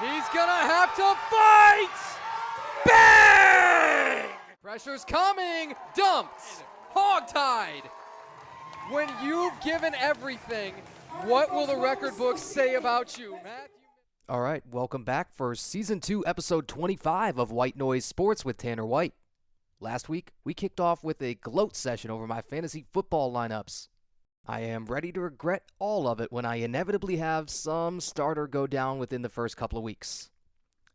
He's gonna have to fight! Bang! Pressure's coming! Dumped! Hogtied! When you've given everything, what will the record books say about you, Matthew? All right, welcome back for Season 2, Episode 25 of White Noise Sports with Tanner White. Last week, we kicked off with a gloat session over my fantasy football lineups. I am ready to regret all of it when I inevitably have some starter go down within the first couple of weeks.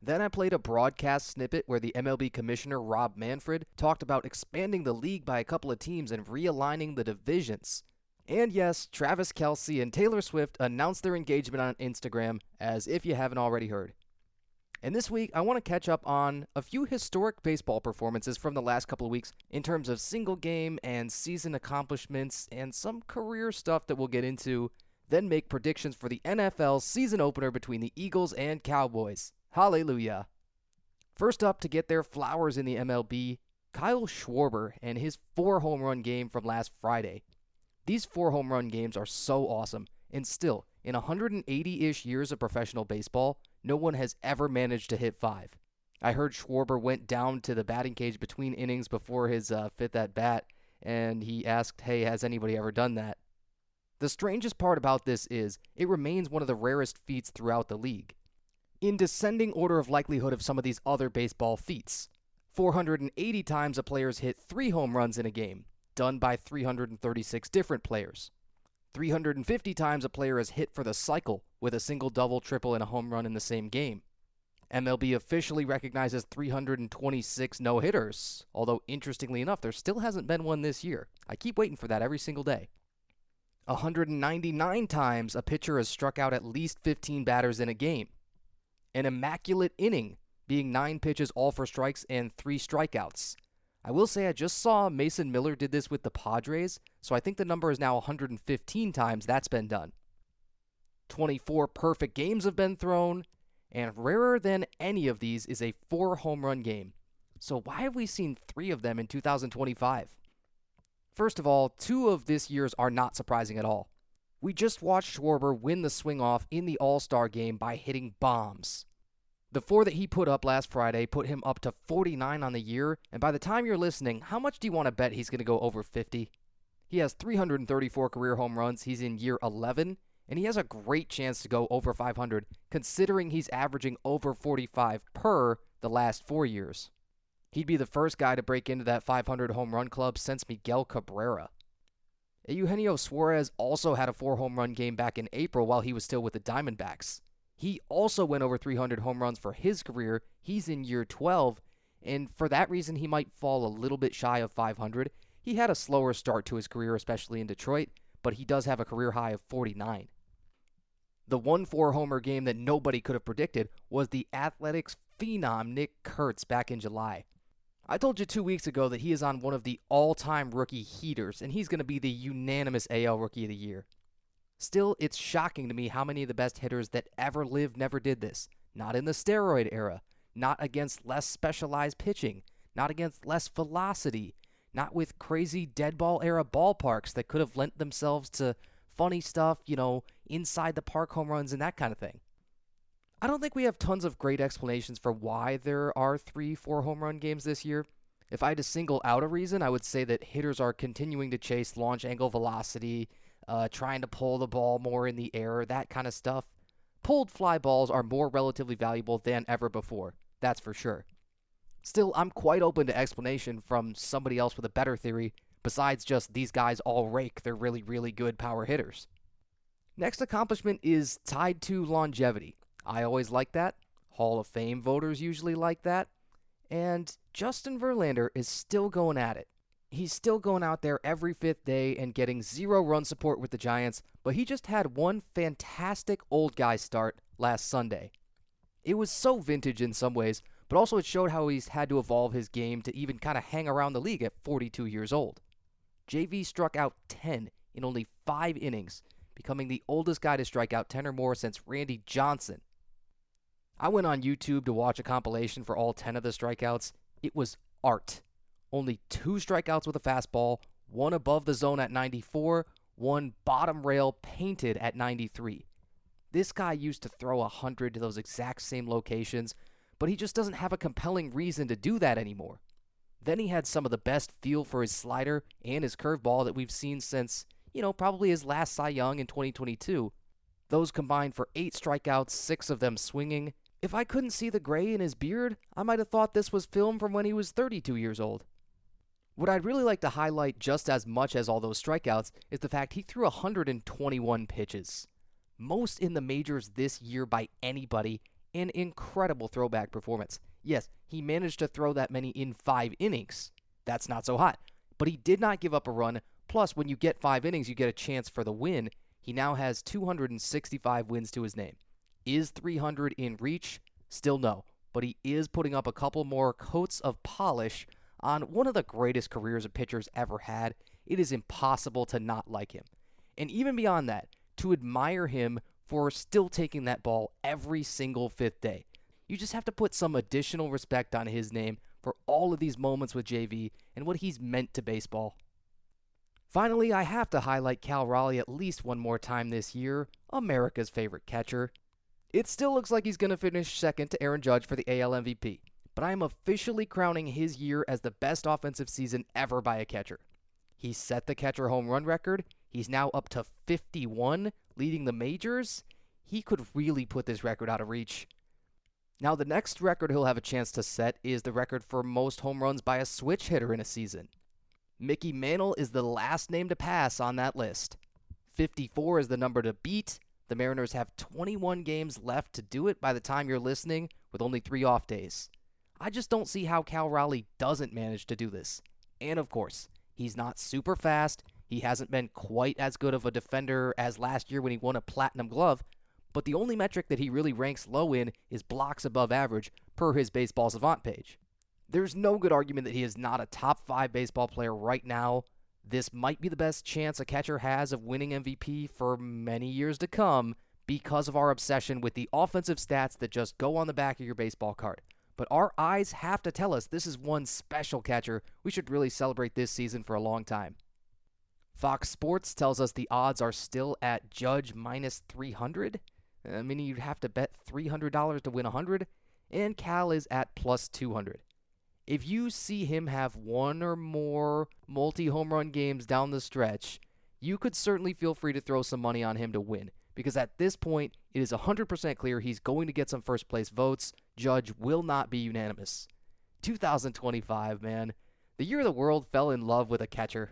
Then I played a broadcast snippet where the MLB Commissioner Rob Manfred talked about expanding the league by a couple of teams and realigning the divisions. And yes, Travis Kelce and Taylor Swift announced their engagement on Instagram, as if you haven't already heard. And this week, I want to catch up on a few historic baseball performances from the last couple of weeks in terms of single game and season accomplishments and some career stuff that we'll get into, then make predictions for the NFL season opener between the Eagles and Cowboys. Hallelujah. First up to get their flowers in the MLB, Kyle Schwarber and his 4-home run game from last Friday. These 4-home run games are so awesome, and still, in 180-ish years of professional baseball, no one has ever managed to hit 5. I heard Schwarber went down to the batting cage between innings before his fifth at-bat, and he asked, hey, has anybody ever done that? The strangest part about this is, it remains one of the rarest feats throughout the league. In descending order of likelihood of some of these other baseball feats, 480 times a player's hit 3 home runs in a game, done by 336 different players. 350 times a player has hit for the cycle with a single, double, triple, and a home run in the same game. MLB officially recognizes 326 no-hitters, although interestingly enough, there still hasn't been one this year. I keep waiting for that every single day. 199 times a pitcher has struck out at least 15 batters in a game. An immaculate inning, being 9 pitches all for strikes and 3 strikeouts. I will say I just saw Mason Miller did this with the Padres, so I think the number is now 115 times that's been done. 24 perfect games have been thrown, and rarer than any of these is a 4-home run game. So why have we seen 3 of them in 2025? First of all, 2 of this year's are not surprising at all. We just watched Schwarber win the swing-off in the All-Star game by hitting bombs. The 4 that he put up last Friday put him up to 49 on the year, and by the time you're listening, how much do you want to bet he's going to go over 50? He has 334 career home runs, he's in year 11, and he has a great chance to go over 500, considering he's averaging over 45 per the last 4 years. He'd be the first guy to break into that 500 home run club since Miguel Cabrera. Eugenio Suarez also had a 4-home run game back in April while he was still with the Diamondbacks. He also went over 300 home runs for his career. He's in year 12, and for that reason, he might fall a little bit shy of 500. He had a slower start to his career, especially in Detroit, but he does have a career high of 49. The 1 4-homer game that nobody could have predicted was the Athletics phenom Nick Kurtz back in July. I told you 2 weeks ago that he is on one of the all-time rookie heaters, and he's going to be the unanimous AL Rookie of the Year. Still, it's shocking to me how many of the best hitters that ever lived never did this. Not in the steroid era, not against less specialized pitching, not against less velocity, not with crazy dead ball era ballparks that could have lent themselves to funny stuff, inside the park home runs and that kind of thing. I don't think we have tons of great explanations for why there are 3 4-home run games this year. If I had to single out a reason, I would say that hitters are continuing to chase launch angle velocity, trying to pull the ball more in the air, that kind of stuff. Pulled fly balls are more relatively valuable than ever before, that's for sure. Still, I'm quite open to explanation from somebody else with a better theory, besides just these guys all rake, they're really, really good power hitters. Next accomplishment is tied to longevity. I always like that. Hall of Fame voters usually like that. And Justin Verlander is still going at it. He's still going out there every 5th day and getting 0 run support with the Giants, but he just had one fantastic old guy start last Sunday. It was so vintage in some ways, but also it showed how he's had to evolve his game to even kind of hang around the league at 42 years old. JV struck out 10 in only 5 innings, becoming the oldest guy to strike out 10 or more since Randy Johnson. I went on YouTube to watch a compilation for all 10 of the strikeouts. It was art. Only 2 strikeouts with a fastball, 1 above the zone at 94, 1 bottom rail painted at 93. This guy used to throw 100 to those exact same locations, but he just doesn't have a compelling reason to do that anymore. Then he had some of the best feel for his slider and his curveball that we've seen since, probably his last Cy Young in 2022. Those combined for 8 strikeouts, 6 of them swinging. If I couldn't see the gray in his beard, I might have thought this was film from when he was 32 years old. What I'd really like to highlight just as much as all those strikeouts is the fact he threw 121 pitches. Most in the majors this year by anybody, an incredible throwback performance. Yes, he managed to throw that many in 5 innings. That's not so hot. But he did not give up a run. Plus, when you get 5 innings, you get a chance for the win. He now has 265 wins to his name. Is 300 in reach? Still no. But he is putting up a couple more coats of polish on one of the greatest careers a pitcher's ever had. It is impossible to not like him. And even beyond that, to admire him for still taking that ball every single 5th day. You just have to put some additional respect on his name for all of these moments with JV and what he's meant to baseball. Finally, I have to highlight Cal Raleigh at least one more time this year, America's favorite catcher. It still looks like he's going to finish second to Aaron Judge for the AL MVP, but I am officially crowning his year as the best offensive season ever by a catcher. He set the catcher home run record. He's now up to 51, leading the majors. He could really put this record out of reach. Now, the next record he'll have a chance to set is the record for most home runs by a switch hitter in a season. Mickey Mantle is the last name to pass on that list. 54 is the number to beat. The Mariners have 21 games left to do it by the time you're listening, with only 3 off days. I just don't see how Cal Raleigh doesn't manage to do this. And of course, he's not super fast. He hasn't been quite as good of a defender as last year when he won a Platinum Glove, but the only metric that he really ranks low in is blocks above average per his Baseball Savant page. There's no good argument that he is not a top 5 baseball player right now. This might be the best chance a catcher has of winning MVP for many years to come because of our obsession with the offensive stats that just go on the back of your baseball card. But our eyes have to tell us this is one special catcher we should really celebrate this season for a long time. Fox Sports tells us the odds are still at Judge minus 300. I mean, you'd have to bet $300 to win 100, and Cal is at plus 200. If you see him have one or more multi-home run games down the stretch, you could certainly feel free to throw some money on him to win, because at this point, it is 100% clear he's going to get some first-place votes. Judge will not be unanimous. 2025, man. The year the world fell in love with a catcher.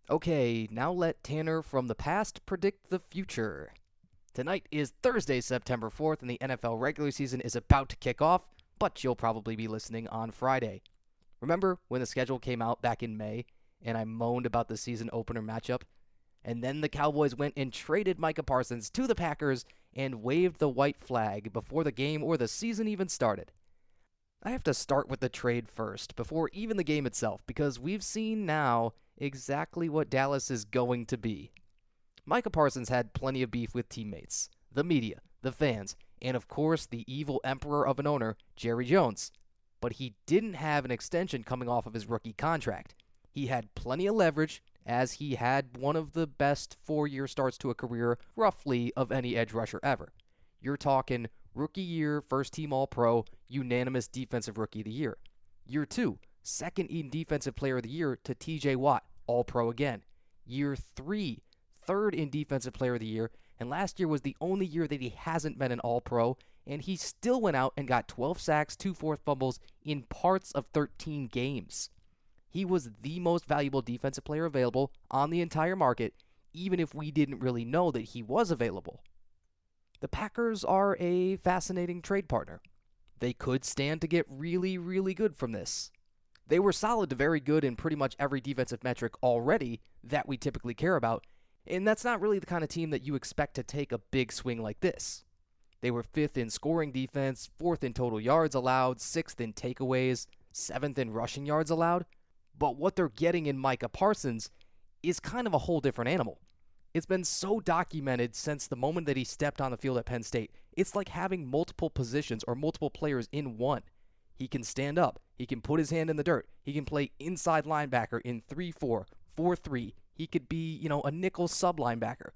Okay, now let Tanner from the past predict the future. Tonight is Thursday, September 4th, and the NFL regular season is about to kick off, but you'll probably be listening on Friday. Remember when the schedule came out back in May, and I moaned about the season opener matchup? And then the Cowboys went and traded Micah Parsons to the Packers and waved the white flag before the game or the season even started. I have to start with the trade first, before even the game itself, because we've seen now exactly what Dallas is going to be. Micah Parsons had plenty of beef with teammates, the media, the fans, and of course the evil emperor of an owner, Jerry Jones. But he didn't have an extension coming off of his rookie contract. He had plenty of leverage, as he had one of the best 4-year starts to a career, roughly, of any edge rusher ever. You're talking rookie year, first team All-Pro, unanimous defensive rookie of the year. Year 2, second in defensive player of the year to TJ Watt, All-Pro again. Year 3, third in defensive player of the year, and last year was the only year that he hasn't been an All-Pro, and he still went out and got 12 sacks, 2 forced fumbles in parts of 13 games. He was the most valuable defensive player available on the entire market, even if we didn't really know that he was available. The Packers are a fascinating trade partner. They could stand to get really, really good from this. They were solid to very good in pretty much every defensive metric already that we typically care about, and that's not really the kind of team that you expect to take a big swing like this. They were 5th in scoring defense, 4th in total yards allowed, 6th in takeaways, 7th in rushing yards allowed. But what they're getting in Micah Parsons is kind of a whole different animal. It's been so documented since the moment that he stepped on the field at Penn State. It's like having multiple positions or multiple players in one. He can stand up. He can put his hand in the dirt. He can play inside linebacker in 3-4, 4-3. He could be, a nickel sub linebacker.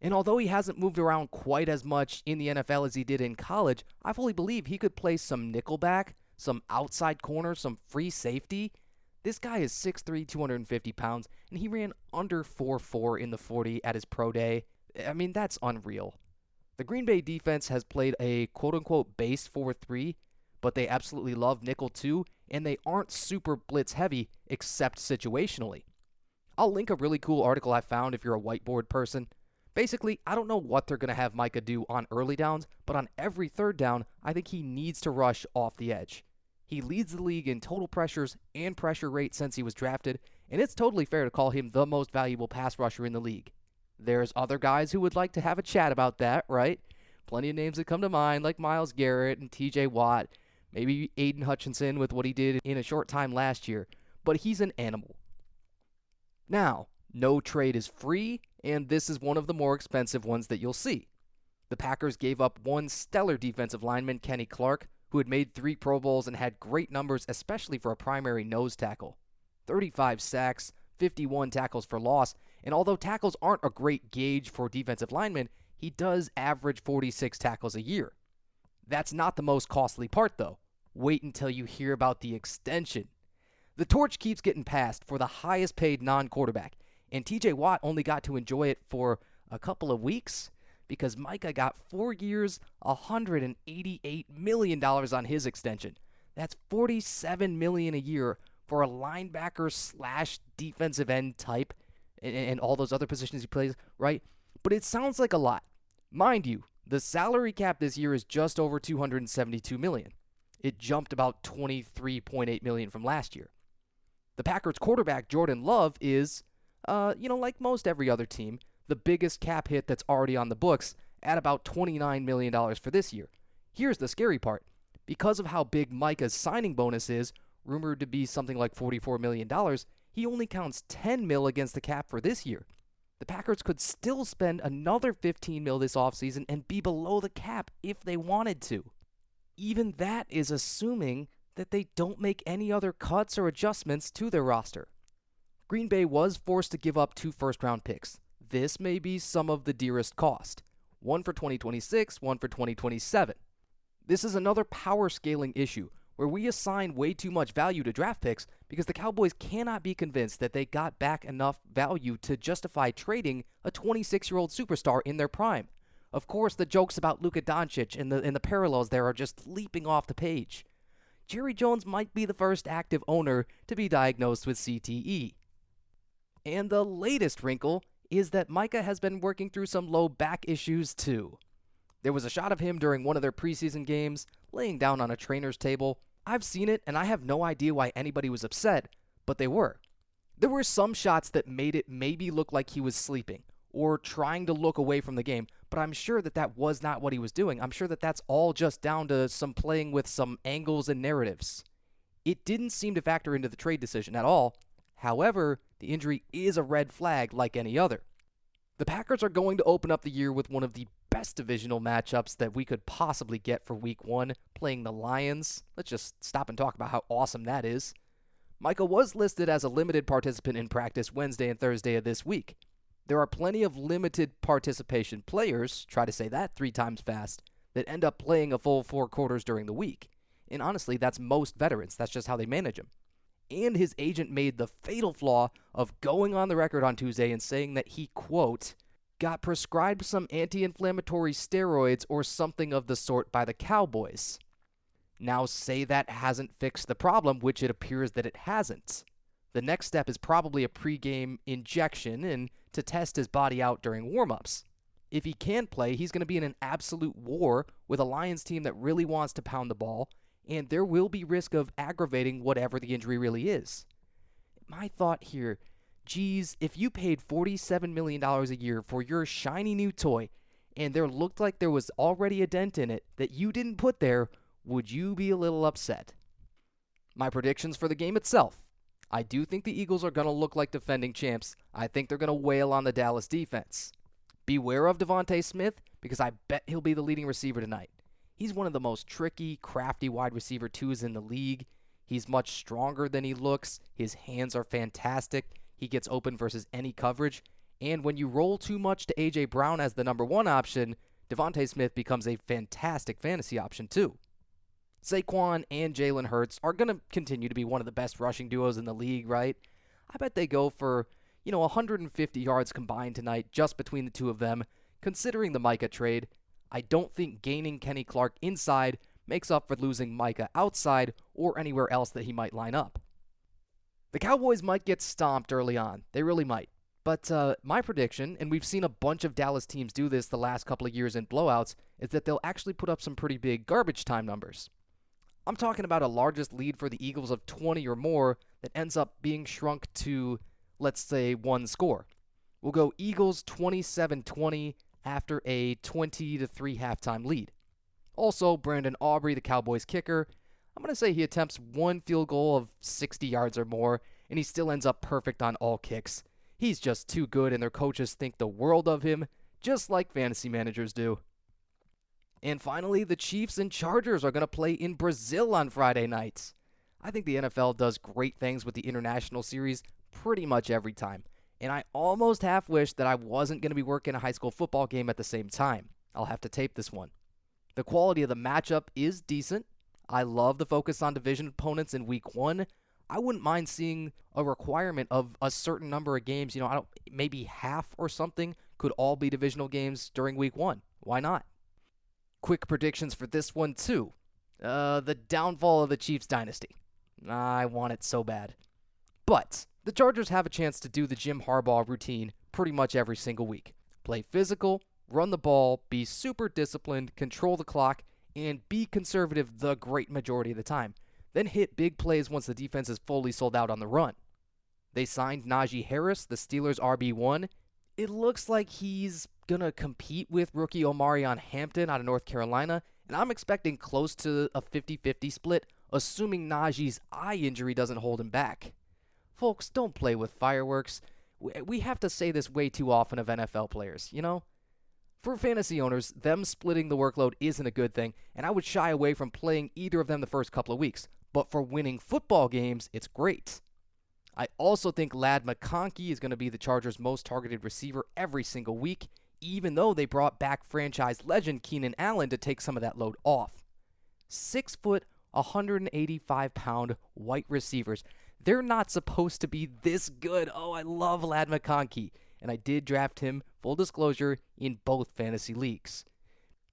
And although he hasn't moved around quite as much in the NFL as he did in college, I fully believe he could play some nickelback, some outside corner, some free safety. This guy is 6'3", 250 pounds, and he ran under 4.4 in the 40 at his pro day. I mean, that's unreal. The Green Bay defense has played a quote-unquote base 4-3, but they absolutely love nickel too, and they aren't super blitz heavy except situationally. I'll link a really cool article I found if you're a whiteboard person. Basically, I don't know what they're going to have Micah do on early downs, but on every third down, I think he needs to rush off the edge. He leads the league in total pressures and pressure rate since he was drafted, and it's totally fair to call him the most valuable pass rusher in the league. There's other guys who would like to have a chat about that, right? Plenty of names that come to mind, like Myles Garrett and TJ Watt, maybe Aiden Hutchinson with what he did in a short time last year, but he's an animal. Now, no trade is free, and this is one of the more expensive ones that you'll see. The Packers gave up one stellar defensive lineman, Kenny Clark, who had made 3 Pro Bowls and had great numbers, especially for a primary nose tackle. 35 sacks, 51 tackles for loss, and although tackles aren't a great gauge for defensive linemen, he does average 46 tackles a year. That's not the most costly part, though. Wait until you hear about the extension. The torch keeps getting passed for the highest paid non-quarterback, and TJ Watt only got to enjoy it for a couple of weeks because Micah got 4 years, $188 million on his extension. That's $47 million a year for a linebacker / defensive end type and all those other positions he plays, right? But it sounds like a lot. Mind you, the salary cap this year is just over $272 million. It jumped about $23.8 million from last year. The Packers quarterback, Jordan Love, is, like most every other team, the biggest cap hit that's already on the books at about $29 million for this year. Here's the scary part. Because of how big Micah's signing bonus is, rumored to be something like $44 million, he only counts $10 mil against the cap for this year. The Packers could still spend another $15 mil this offseason and be below the cap if they wanted to. Even that is assuming that they don't make any other cuts or adjustments to their roster. Green Bay was forced to give up 2 first-round picks. This may be some of the dearest cost. One for 2026, one for 2027. This is another power scaling issue where we assign way too much value to draft picks because the Cowboys cannot be convinced that they got back enough value to justify trading a 26-year-old superstar in their prime. Of course, the jokes about Luka Doncic and the parallels there are just leaping off the page. Jerry Jones might be the first active owner to be diagnosed with CTE. And the latest wrinkle is that Micah has been working through some low back issues too. There was a shot of him during one of their preseason games, laying down on a trainer's table. I've seen it, and I have no idea why anybody was upset, but they were. There were some shots that made it maybe look like he was sleeping or trying to look away from the game, but I'm sure that was not what he was doing. I'm sure that that's all just down to some playing with some angles and narratives. It didn't seem to factor into the trade decision at all. However, the injury is a red flag like any other. The Packers are going to open up the year with one of the best divisional matchups that we could possibly get for Week 1, playing the Lions. Let's just stop and talk about how awesome that is. Micah was listed as a limited participant in practice Wednesday and Thursday of this week. There are plenty of limited participation players, try to say that 3 times fast, that end up playing a full 4 quarters during the week. And honestly, that's most veterans. That's just how they manage them. And his agent made the fatal flaw of going on the record on Tuesday and saying that he, quote, got prescribed some anti-inflammatory steroids or something of the sort by the Cowboys. Now say that hasn't fixed the problem, which it appears that it hasn't. The next step is probably a pregame injection and to test his body out during warm-ups. If he can play, he's going to be in an absolute war with a Lions team that really wants to pound the ball, and there will be risk of aggravating whatever the injury really is. My thought here, geez, if you paid $47 million a year for your shiny new toy, and there looked like there was already a dent in it that you didn't put there, would you be a little upset? My predictions for the game itself. I do think the Eagles are going to look like defending champs. I think they're going to wail on the Dallas defense. Beware of Devontae Smith, because I bet he'll be the leading receiver tonight. He's one of the most tricky, crafty wide receiver 2s in the league. He's much stronger than he looks. His hands are fantastic. He gets open versus any coverage. And when you roll too much to A.J. Brown as the number one option, Devontae Smith becomes a fantastic fantasy option too. Saquon and Jalen Hurts are going to continue to be one of the best rushing duos in the league, right? I bet they go for, 150 yards combined tonight just between the two of them. Considering the Micah trade, I don't think gaining Kenny Clark inside makes up for losing Micah outside or anywhere else that he might line up. The Cowboys might get stomped early on. They really might. But my prediction, and we've seen a bunch of Dallas teams do this the last couple of years in blowouts, is that they'll actually put up some pretty big garbage time numbers. I'm talking about a largest lead for the Eagles of 20 or more that ends up being shrunk to, let's say, one score. We'll go Eagles 27-20 after a 20-3 halftime lead. Also, Brandon Aubrey, the Cowboys kicker, I'm going to say he attempts one field goal of 60 yards or more, and he still ends up perfect on all kicks. He's just too good, and their coaches think the world of him, just like fantasy managers do. And finally, the Chiefs and Chargers are going to play in Brazil on Friday nights. I think the NFL does great things with the international series pretty much every time, and I almost half wish that I wasn't going to be working a high school football game at the same time. I'll have to tape this one. The quality of the matchup is decent. I love the focus on division opponents in week 1. I wouldn't mind seeing a requirement of a certain number of games, maybe half or something could all be divisional games during week 1. Why not? Quick predictions for this one too. The downfall of the Chiefs dynasty. I want it so bad. But the Chargers have a chance to do the Jim Harbaugh routine pretty much every single week. Play physical, run the ball, be super disciplined, control the clock, and be conservative the great majority of the time. Then hit big plays once the defense is fully sold out on the run. They signed Najee Harris, the Steelers' RB1. It looks like he's going to compete with rookie Omarion Hampton out of North Carolina, and I'm expecting close to a 50-50 split, assuming Najee's eye injury doesn't hold him back. Folks, don't play with fireworks. We have to say this way too often of NFL players, For fantasy owners, them splitting the workload isn't a good thing, and I would shy away from playing either of them the first couple of weeks. But for winning football games, it's great. I also think Ladd McConkey is going to be the Chargers' most targeted receiver every single week, even though they brought back franchise legend Keenan Allen to take some of that load off. 6 foot, 185-pound white receivers. They're not supposed to be this good. Oh, I love Ladd McConkey. And I did draft him, full disclosure, in both fantasy leagues.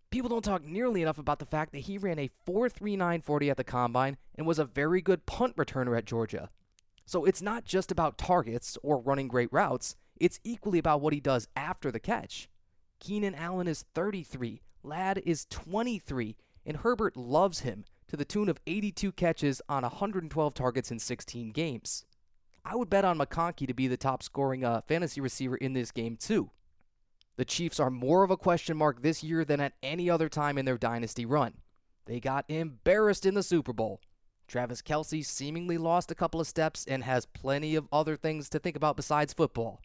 People don't talk nearly enough about the fact that he ran a 4.39 40 at the Combine and was a very good punt returner at Georgia. So it's not just about targets or running great routes, it's equally about what he does after the catch. Keenan Allen is 33, Ladd is 23, and Herbert loves him to the tune of 82 catches on 112 targets in 16 games. I would bet on McConkey to be the top scoring fantasy receiver in this game too. The Chiefs are more of a question mark this year than at any other time in their dynasty run. They got embarrassed in the Super Bowl. Travis Kelce seemingly lost a couple of steps and has plenty of other things to think about besides football.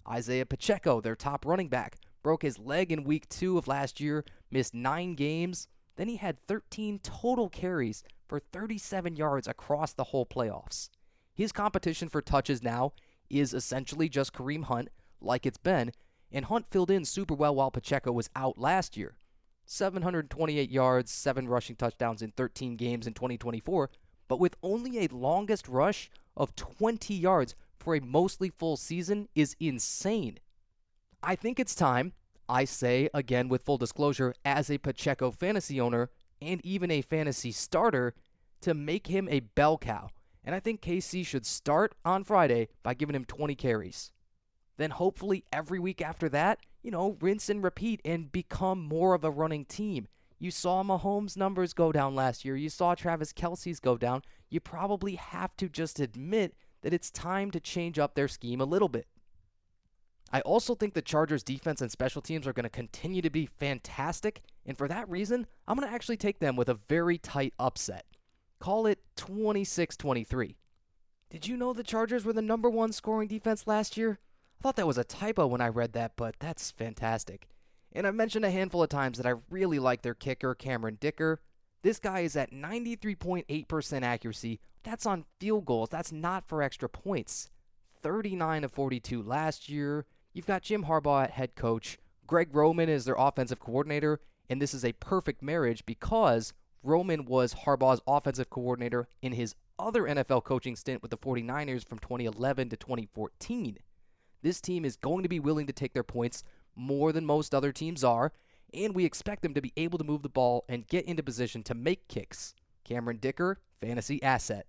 Isaiah Pacheco, their top running back, broke his leg in week 2 of last year, missed 9 games. Then he had 13 total carries for 37 yards across the whole playoffs. His competition for touches now is essentially just Kareem Hunt, like it's been, and Hunt filled in super well while Pacheco was out last year. 728 yards, 7 rushing touchdowns in 13 games in 2024, but with only a longest rush of 20 yards for a mostly full season is insane. I think it's time, I say, again with full disclosure, as a Pacheco fantasy owner and even a fantasy starter, to make him a bell cow. And I think KC should start on Friday by giving him 20 carries. Then hopefully every week after that, rinse and repeat and become more of a running team. You saw Mahomes' numbers go down last year. You saw Travis Kelce's go down. You probably have to just admit that it's time to change up their scheme a little bit. I also think the Chargers' defense and special teams are going to continue to be fantastic, and for that reason, I'm going to actually take them with a very tight upset. Call it 26-23. Did you know the Chargers were the number 1 scoring defense last year? I thought that was a typo when I read that, but that's fantastic. And I've mentioned a handful of times that I really like their kicker, Cameron Dicker. This guy is at 93.8% accuracy. That's on field goals. That's not for extra points. 39 of 42 last year. You've got Jim Harbaugh at head coach, Greg Roman is their offensive coordinator, and this is a perfect marriage because Roman was Harbaugh's offensive coordinator in his other NFL coaching stint with the 49ers from 2011 to 2014. This team is going to be willing to take their points more than most other teams are, and we expect them to be able to move the ball and get into position to make kicks. Cameron Dicker, fantasy asset.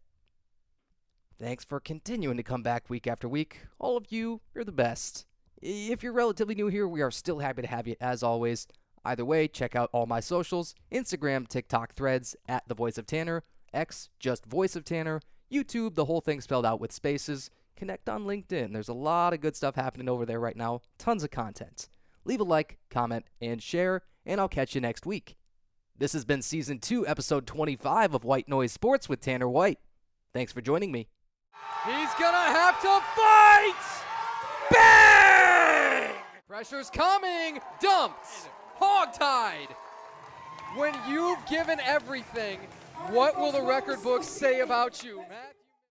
Thanks for continuing to come back week after week. All of you, you're the best. If you're relatively new here, we are still happy to have you as always. Either way, check out all my socials, Instagram, TikTok, Threads, at The Voice of Tanner, X, just Voice of Tanner, YouTube, the whole thing spelled out with spaces. Connect on LinkedIn. There's a lot of good stuff happening over there right now. Tons of content. Leave a like, comment, and share, and I'll catch you next week. This has been Season 2, Episode 25 of White Noise Sports with Tanner White. Thanks for joining me. He's gonna have to fight! Bang! Pressure's coming! Dumped! Hogtied! When you've given everything, what will the record books say about you, Matt?